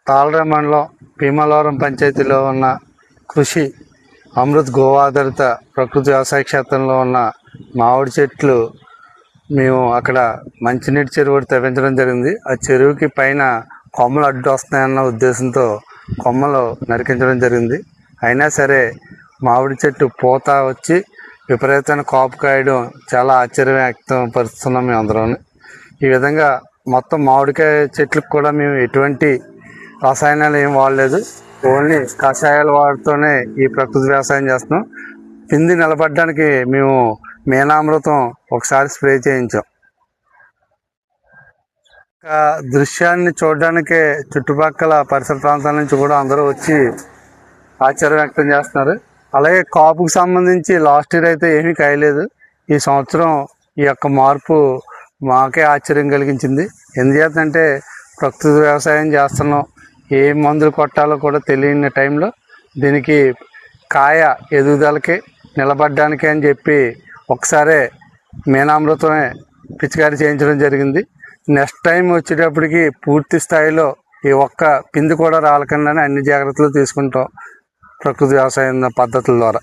తాళరేవు మండలం భీమవరం పంచాయతీలో ఉన్న కృషి అమృత్ గో ఆధారిత ప్రకృతి వ్యవసాయ క్షేత్రంలో ఉన్న మామిడి చెట్లు మేము అక్కడ మంచినీటి చెరువు ఒకటి తవ్వించడం జరిగింది. ఆ చెరువుకి పైన కొమ్మలు అడ్డు వస్తున్నాయన్న ఉద్దేశంతో కొమ్మలు నరికించడం జరిగింది. అయినా సరే మామిడి చెట్టు పూత వచ్చి విపరీతమైన కాపు కాయడం చాలా ఆశ్చర్యం వ్యక్తం పరుస్తున్నాం మేము అందరం. ఈ విధంగా మొత్తం మామిడికాయ చెట్లకు కూడా మేము ఎటువంటి రసాయనాలు ఏం వాడలేదు, ఓన్లీ కషాయాలు వాడుతూనే ఈ ప్రకృతి వ్యవసాయం చేస్తున్నాం. పిండి నిలబడడానికి మేము మీనామృతం ఒకసారి స్ప్రే చేయించాం. దృశ్యాన్ని చూడడానికే చుట్టుపక్కల పరిసర ప్రాంతాల నుంచి కూడా అందరూ వచ్చి ఆశ్చర్యం వ్యక్తం చేస్తున్నారు. అలాగే కాపుకు సంబంధించి లాస్ట్ ఇయర్ అయితే ఏమీ కాయలేదు. ఈ సంవత్సరం ఈ యొక్క మార్పు మాకే ఆశ్చర్యం కలిగించింది. ఎందుచేతంటే ప్రకృతి వ్యవసాయం చేస్తున్నాం, ఏ మందులు కొట్టాలో కూడా తెలియని టైంలో దీనికి కాయ ఎదుగుదలకి నిలబడడానికి అని చెప్పి ఒకసారే మీనామృతమే పిచికారీ చేయించడం జరిగింది. నెక్స్ట్ టైం వచ్చేటప్పటికి పూర్తి స్థాయిలో ఈ ఒక్క పిండి కూడా రాలకుండానే అన్ని జాగ్రత్తలు తీసుకుంటాం ప్రకృతి వ్యవసాయం పద్ధతుల ద్వారా.